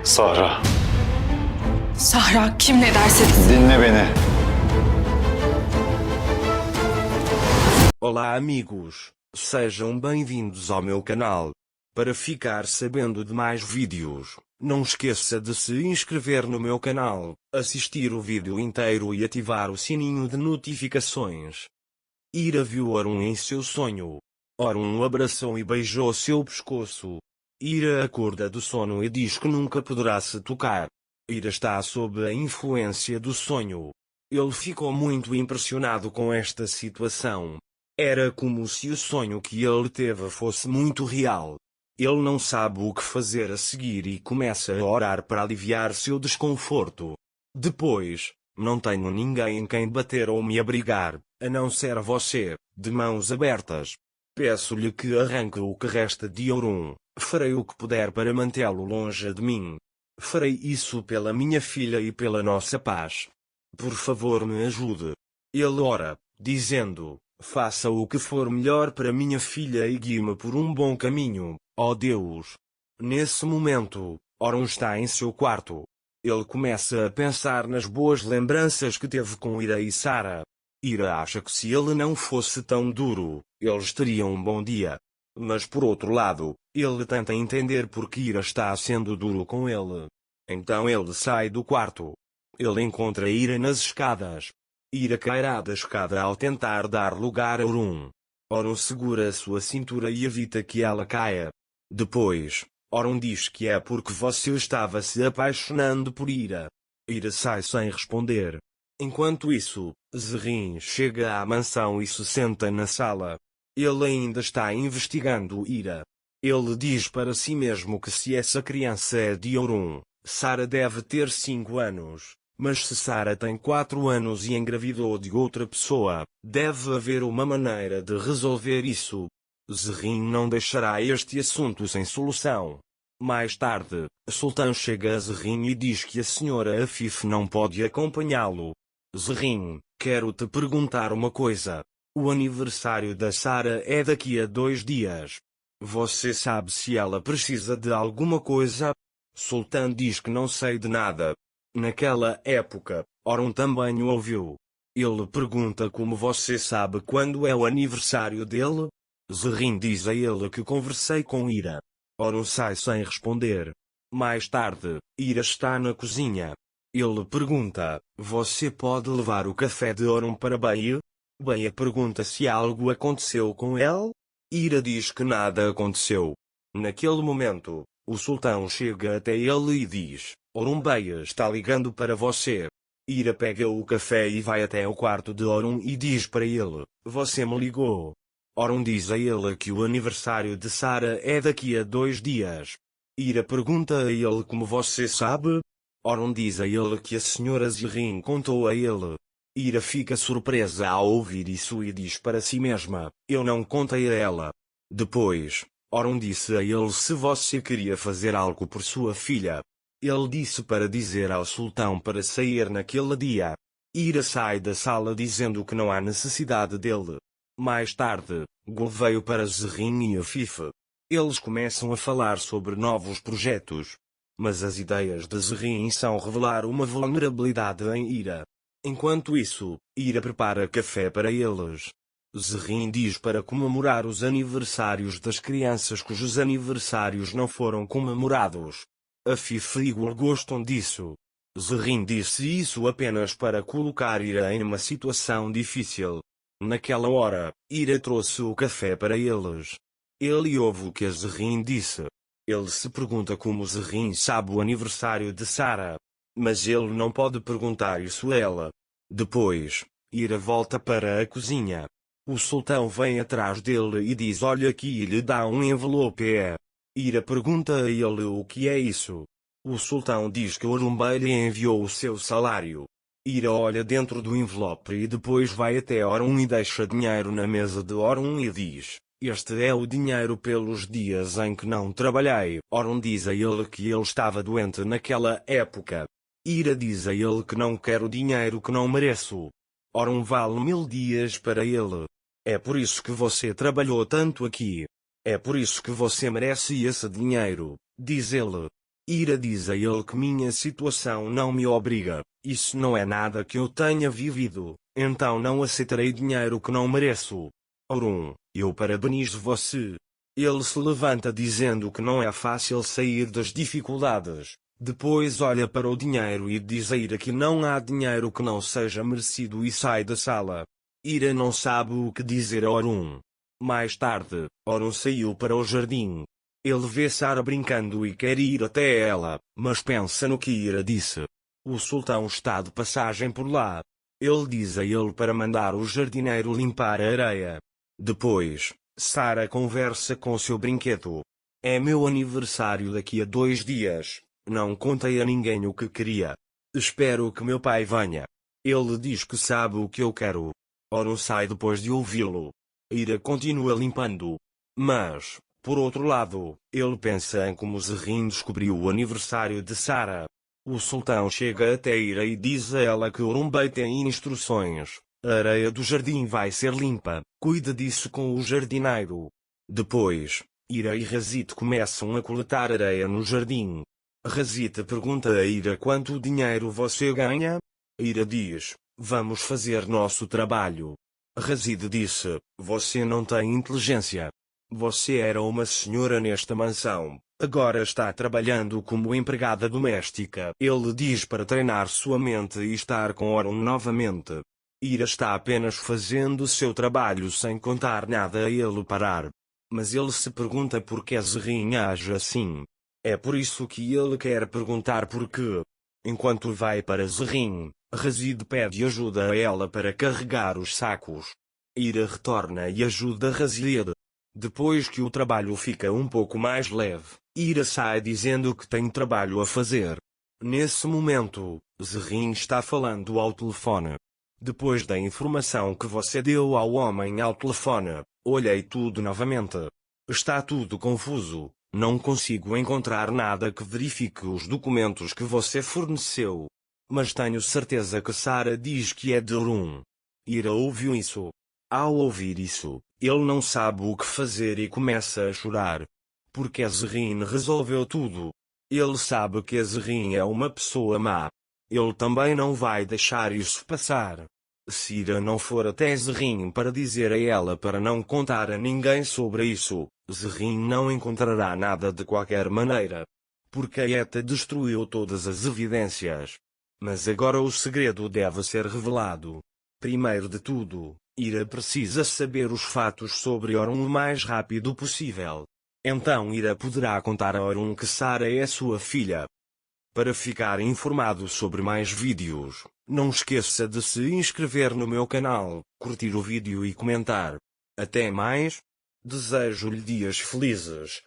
Sahra, Sahra kim ne derse desin. dinle beni. Olá amigos, sejam bem-vindos ao meu canal. Para ficar sabendo de mais vídeos, não esqueça de se inscrever no meu canal, assistir o vídeo inteiro e ativar o sininho de notificações. Ira viu Orun em seu sonho. Orun abraçou e beijou seu pescoço. Ira acorda do sono e diz que nunca poderá se tocar. Ira está sob a influência do sonho. Ele ficou muito impressionado com esta situação. Era como se o sonho que ele teve fosse muito real. Ele não sabe o que fazer a seguir e começa a orar para aliviar seu desconforto. Depois, não tenho ninguém em quem bater ou me abrigar, a não ser você, de mãos abertas. Peço-lhe que arranque o que resta de Orun. Farei o que puder para mantê-lo longe de mim. Farei isso pela minha filha e pela nossa paz. Por favor, me ajude. Ele ora, dizendo: faça o que for melhor para minha filha e guie-me por um bom caminho, ó Deus. Nesse momento, Orun está em seu quarto. Ele começa a pensar nas boas lembranças que teve com Ira e Sara. Ira acha que se ele não fosse tão duro, eles teriam um bom dia. Mas por outro lado, ele tenta entender por que Ira está sendo duro com ele. Então ele sai do quarto. Ele encontra Ira nas escadas. Ira cairá da escada ao tentar dar lugar a Orun. Orun segura sua cintura e evita que ela caia. Depois, Orun diz que é porque você estava se apaixonando por Ira. Ira sai sem responder. Enquanto isso, Zerrin chega à mansão e se senta na sala. Ele ainda está investigando Ira. Ele diz para si mesmo que se essa criança é de Orun, Sara deve ter 5 anos. Mas se Sara tem 4 anos e engravidou de outra pessoa, deve haver uma maneira de resolver isso. Zerrin não deixará este assunto sem solução. Mais tarde, Sultan chega a Zerrin e diz que a senhora Afif não pode acompanhá-lo. Zerrin, quero te perguntar uma coisa. O aniversário da Sara é daqui a 2 dias. Você sabe se ela precisa de alguma coisa? Sultan diz que não sei de nada. Naquela época, Orun também o ouviu. Ele pergunta como você sabe quando é o aniversário dele? Zerrin diz a ele que conversei com Ira. Orun sai sem responder. Mais tarde, Ira está na cozinha. Ele pergunta: você pode levar o café de Orun para Beia? Beia pergunta se algo aconteceu com ele. Ira diz que nada aconteceu. Naquele momento, o sultão chega até ele e diz: Orun Beia está ligando para você. Ira pega o café e vai até o quarto de Orun e diz para ele: você me ligou. Orun diz a ele que o aniversário de Sara é daqui a 2 dias. Ira pergunta a ele como você sabe. Orun diz a ele que a senhora Zerrin contou a ele. Ira fica surpresa ao ouvir isso e diz para si mesma: eu não contei a ela. Depois, Orun disse a ele se você queria fazer algo por sua filha. Ele disse para dizer ao sultão para sair naquele dia. Ira sai da sala dizendo que não há necessidade dele. Mais tarde, Gul veio para Zerrin e Afif. Eles começam a falar sobre novos projetos. Mas as ideias de Zerrin são revelar uma vulnerabilidade em Ira. Enquanto isso, Ira prepara café para eles. Zerrin diz para comemorar os aniversários das crianças cujos aniversários não foram comemorados. Afif e Gul gostam disso. Zerrin disse isso apenas para colocar Ira em uma situação difícil. Naquela hora, Ira trouxe o café para eles. Ele ouve o que a Zerrin disse. Ele se pergunta como Zerrin sabe o aniversário de Sara. Mas ele não pode perguntar isso a ela. Depois, Ira volta para a cozinha. O sultão vem atrás dele e diz olha aqui e lhe dá um envelope. Ira pergunta a ele o que é isso. O sultão diz que Orun Bey lhe enviou o seu salário. Ira olha dentro do envelope e depois vai até Orun e deixa dinheiro na mesa de Orun e diz: este é o dinheiro pelos dias em que não trabalhei. Orun diz a ele que ele estava doente naquela época. Ira diz a ele que não quer o dinheiro que não mereço. Orun vale 1000 dias para ele. É por isso que você trabalhou tanto aqui. É por isso que você merece esse dinheiro, diz ele. Ira diz a ele que minha situação não me obriga, isso não é nada que eu tenha vivido, então não aceitarei dinheiro que não mereço. Orun, eu parabenizo você. Ele se levanta dizendo que não é fácil sair das dificuldades. Depois olha para o dinheiro e diz a Ira que não há dinheiro que não seja merecido e sai da sala. Ira não sabe o que dizer a Orun. Mais tarde, Orun saiu para o jardim. Ele vê Sara brincando e quer ir até ela, mas pensa no que Ira disse. O sultão está de passagem por lá. Ele diz a ele para mandar o jardineiro limpar a areia. Depois, Sara conversa com seu brinquedo. É meu aniversário daqui a 2 dias. Não contei a ninguém o que queria. Espero que meu pai venha. Ele diz que sabe o que eu quero. Orun sai depois de ouvi-lo. Ira continua limpando. Mas, por outro lado, ele pensa em como Zerrin descobriu o aniversário de Sara. O sultão chega até Ira e diz a ela que Orumbei tem instruções. A areia do jardim vai ser limpa. Cuida disso com o jardineiro. Depois, Ira e Razit começam a coletar areia no jardim. Razit pergunta a Ira quanto dinheiro você ganha? Ira diz, vamos fazer nosso trabalho. Razit disse, você não tem inteligência. Você era uma senhora nesta mansão, agora está trabalhando como empregada doméstica. Ele diz para treinar sua mente e estar com Orun novamente. Ira está apenas fazendo seu trabalho sem contar nada a ele parar. Mas ele se pergunta por que Zerrin age assim. É por isso que ele quer perguntar por quê. Enquanto vai para Zerrin, Razid pede ajuda a ela para carregar os sacos. Ira retorna e ajuda Razid. Depois que o trabalho fica um pouco mais leve, Ira sai dizendo que tem trabalho a fazer. Nesse momento, Zerrin está falando ao telefone. Depois da informação que você deu ao homem ao telefone, olhei tudo novamente. Está tudo confuso. Não consigo encontrar nada que verifique os documentos que você forneceu. Mas tenho certeza que Sara diz que é de Orun. Ira ouviu isso. Ao ouvir isso, ele não sabe o que fazer e começa a chorar. Porque Zerrin resolveu tudo. Ele sabe que Zerrin é uma pessoa má. Ele também não vai deixar isso passar. Se Ira não for até Zerrin para dizer a ela para não contar a ninguém sobre isso, Zerrin não encontrará nada de qualquer maneira. Porque a ETA destruiu todas as evidências. Mas agora o segredo deve ser revelado. Primeiro de tudo, Ira precisa saber os fatos sobre Orun o mais rápido possível. Então Ira poderá contar a Orun que Sara é sua filha. Para ficar informado sobre mais vídeos, não esqueça de se inscrever no meu canal, curtir o vídeo e comentar. Até mais. Desejo-lhe dias felizes.